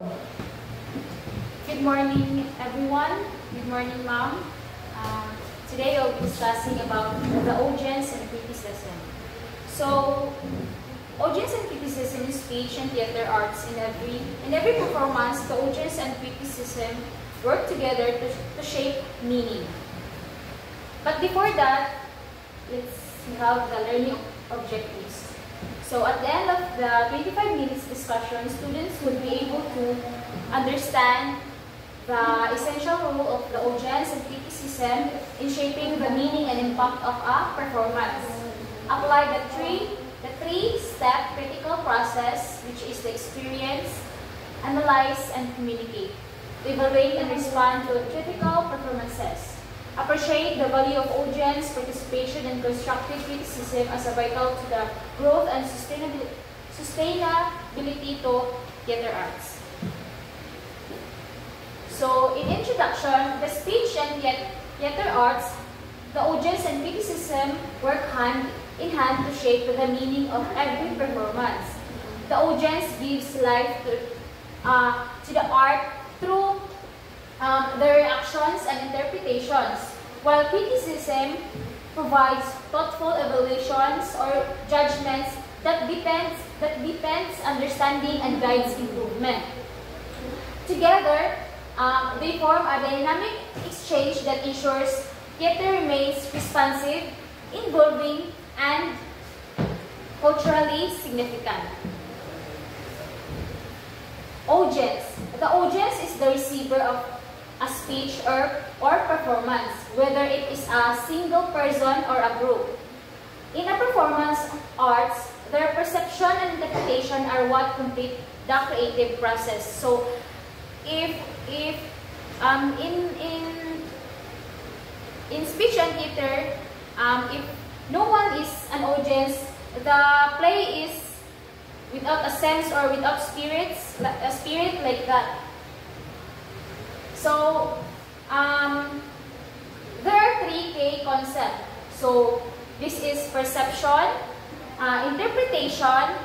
Good morning, everyone. Good morning, Mom. Today I'll be discussing about the audience and criticism. So, audience and criticism in speech and theater arts. In every performance, the audience and criticism work together to shape meaning. But before that, let's have the learning objectives. So at the end of the 25 minutes discussion, students would be able to understand the essential role of the audience and criticism in shaping the meaning and impact of a performance. Apply the three-step critical process, which is the experience, analyze, and communicate. Evaluate and respond to critical performances. Appreciate the value of audience participation and constructive criticism as a vital to the growth and sustainability to theater arts. So, in introduction, the speech and theater arts, the audience and criticism work hand in hand to shape the meaning of every performance. The audience gives life to the art through their reactions and interpretations, while criticism provides thoughtful evaluations or judgments that deepens understanding and guides improvement. Together, they form a dynamic exchange that ensures theater remains responsive, involving, and culturally significant. Audience. The audience is the receiver of a speech or performance, whether it is a single person or a group. In a performance arts, their perception and interpretation are what complete the creative process. So, if in speech and theater, if no one is an audience, the play is without a sense or without a spirit like that. So, there are three key concepts. So, this is perception, interpretation,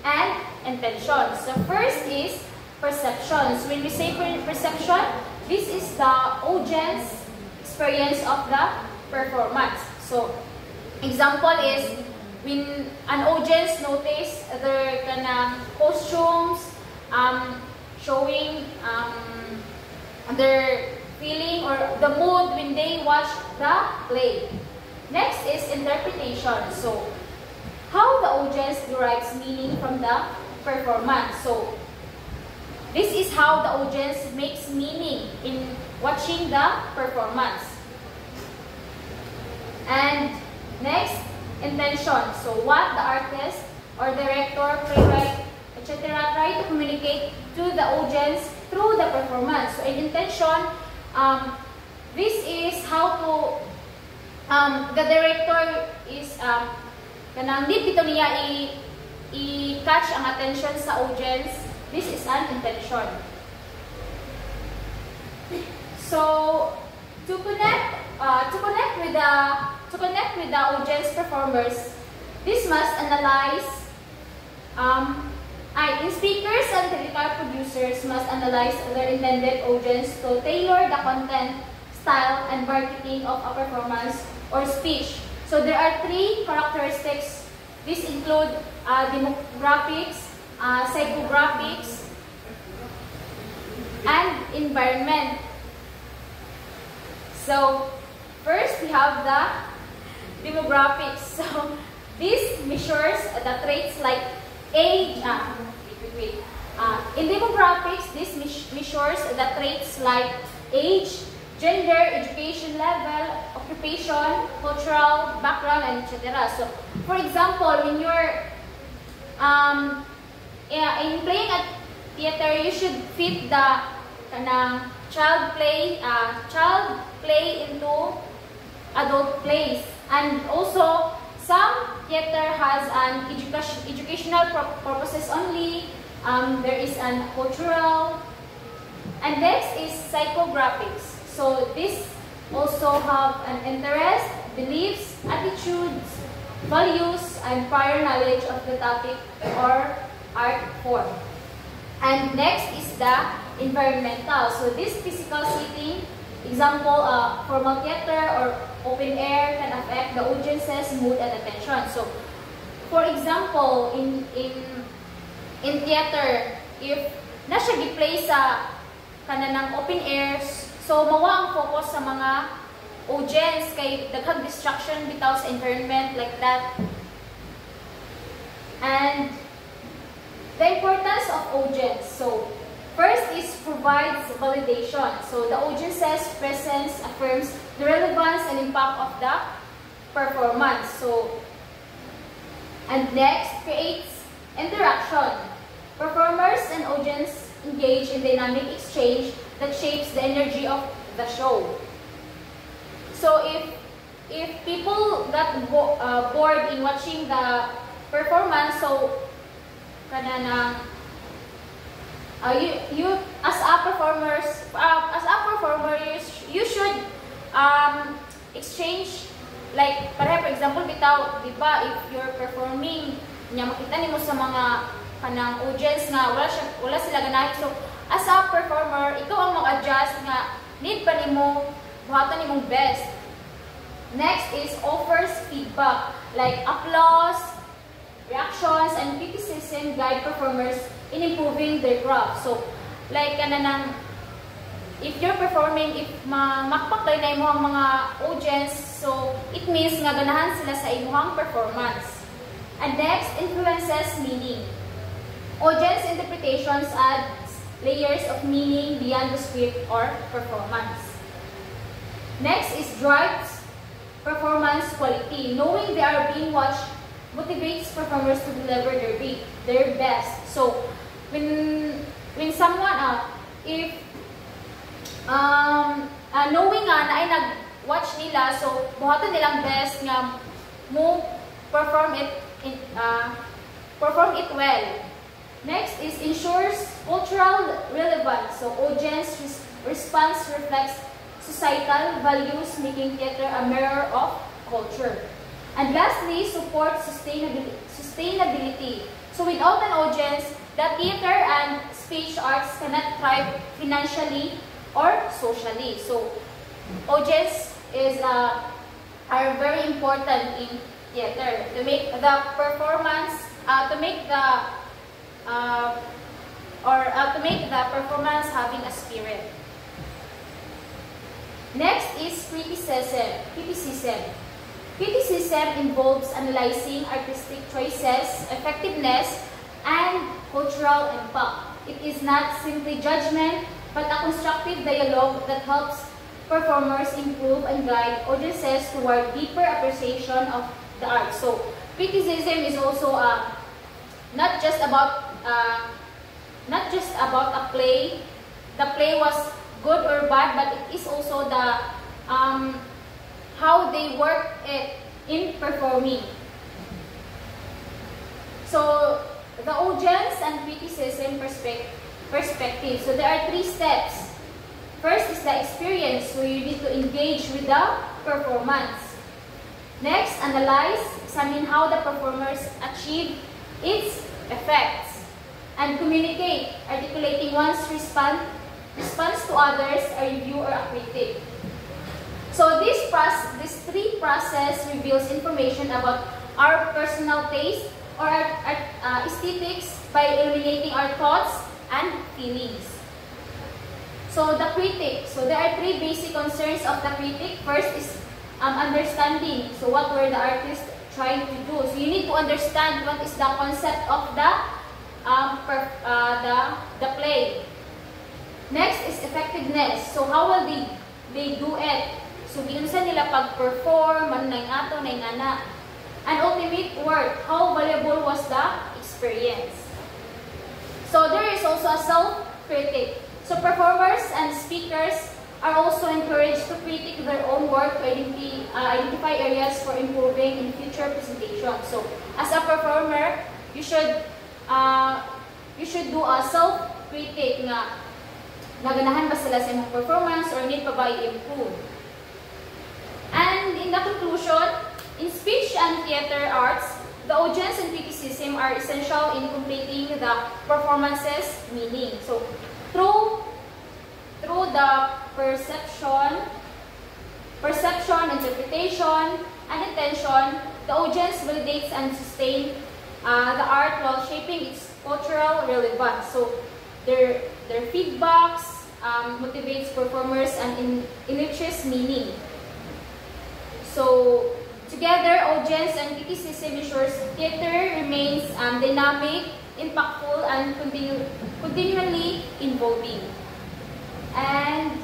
and intention. So, first is perception. So, when we say perception, this is the audience experience of the performance. So, example is when an audience notice their costumes, showing their feeling or the mood when they watch the play. Next is interpretation. So, how the audience derives meaning from the performance. So, this is how the audience makes meaning in watching the performance. And next, intention. So, what the artist or director, playwright, etc. try to communicate to the audience through the performance. So, in intention, this is how to, the director is, need ito niya i-catch ang attention sa audience. This is an intention. So, to connect with the audience performers, this must analyze. In speakers and technical producers must analyze their intended audience to tailor the content, style, and marketing of a performance or speech. So there are three characteristics. These include demographics, psychographics, and environment. So first we have the demographics. So this measures the traits like age. In demographics, this measures the traits like age, gender, education level, occupation, cultural background, and etc. So, for example, when you're in playing at theater, you should fit the child play into adult plays, and also some theater has an educational purposes only. There is an cultural, and next is psychographics. So this also have an interest, beliefs, attitudes, values, and prior knowledge of the topic or art form. And next is the environmental. So this physical setting, example, formal theater or open air can affect the audience's mood and attention. So, for example, in theater, if na siya gi-play sa kananang open air, so mawa ang focus sa mga audience kay daghang distraction bitaw sa environment like that. And the importance of audience. So, first is provides validation. So, the audience's presence affirms the relevance and impact of the performance. So, and next, creates interaction. Performers and audience engage in dynamic exchange that shapes the energy of the show. So, if people got bored in watching the performance, so kanana you as a performer, you should exchange, like para for example bitaw, di ba, if you're performing nya makita nimo sa mga kanang audience nga wala sila ganahan, so as a performer ikaw ang mag-adjust nga need pa nimo buhatan nimong best. Next is offers feedback like applause, reactions, and criticism guide performers in improving their craft. So, like kanang if you're performing, if makpaklay na imong mga audience, so it means nga ganahan sila sa imong performance. And next, influences meaning. Audience interpretations adds layers of meaning beyond the script or performance. Next is drives performance quality. Knowing they are being watched motivates performers to deliver their best. So, when someone, if knowing nga na ay nag-watch nila, so buhatan nilang best nga mo perform it well. Next is ensures cultural relevance. So audience response reflects societal values, making theater a mirror of culture. And lastly, support sustainability. So without an audience, the theater and speech arts cannot thrive financially or socially. So audience are very important in theater to make the performance, to make the performance having a spirit. Next is criticism. Criticism involves analyzing artistic choices, effectiveness, and cultural impact. It is not simply judgment, but a constructive dialogue that helps performers improve and guide audiences toward deeper appreciation of the art. So, criticism is also not just about a play. The play was good or bad, but it is also the how they work it in performing. So, the audience and criticism perspective. So, there are 3 steps. First is the experience, so you need to engage with the performance. Next, analyze, examine how the performers achieve its effects. And communicate, articulating one's response to others, a review, or a critic. So this 3 process reveals information about our personal taste or our aesthetics by illuminating our thoughts and feelings. So the critic. So there are 3 basic concerns of the critic. First is understanding. So what were the artists trying to do? So you need to understand what is the concept of the play. Next is effectiveness. So how will they do it? So giunsa nila pag-perform, ano na yung ato, na yung ana. And ultimate work, how valuable was the experience? So there is also a self-critic. So performers and speakers are also encouraged to critique their own work to identify areas for improving in future presentations. So as a performer, you should do a self-critique nga naganahan ba sila sa imong performance or need pa ba i-improve. And in the conclusion, in speech and theater arts, the audience and criticism are essential in completing the performance's meaning. So, through the perception, interpretation, and intention, the audience validates and sustains the art while shaping its cultural relevance. So, their feedbacks motivates performers and enriches meaning. So, together, audience and criticism ensures theater remains dynamic, impactful, and continually evolving. And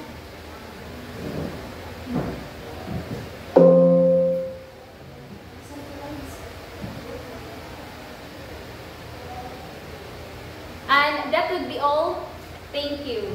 that would be all. Thank you.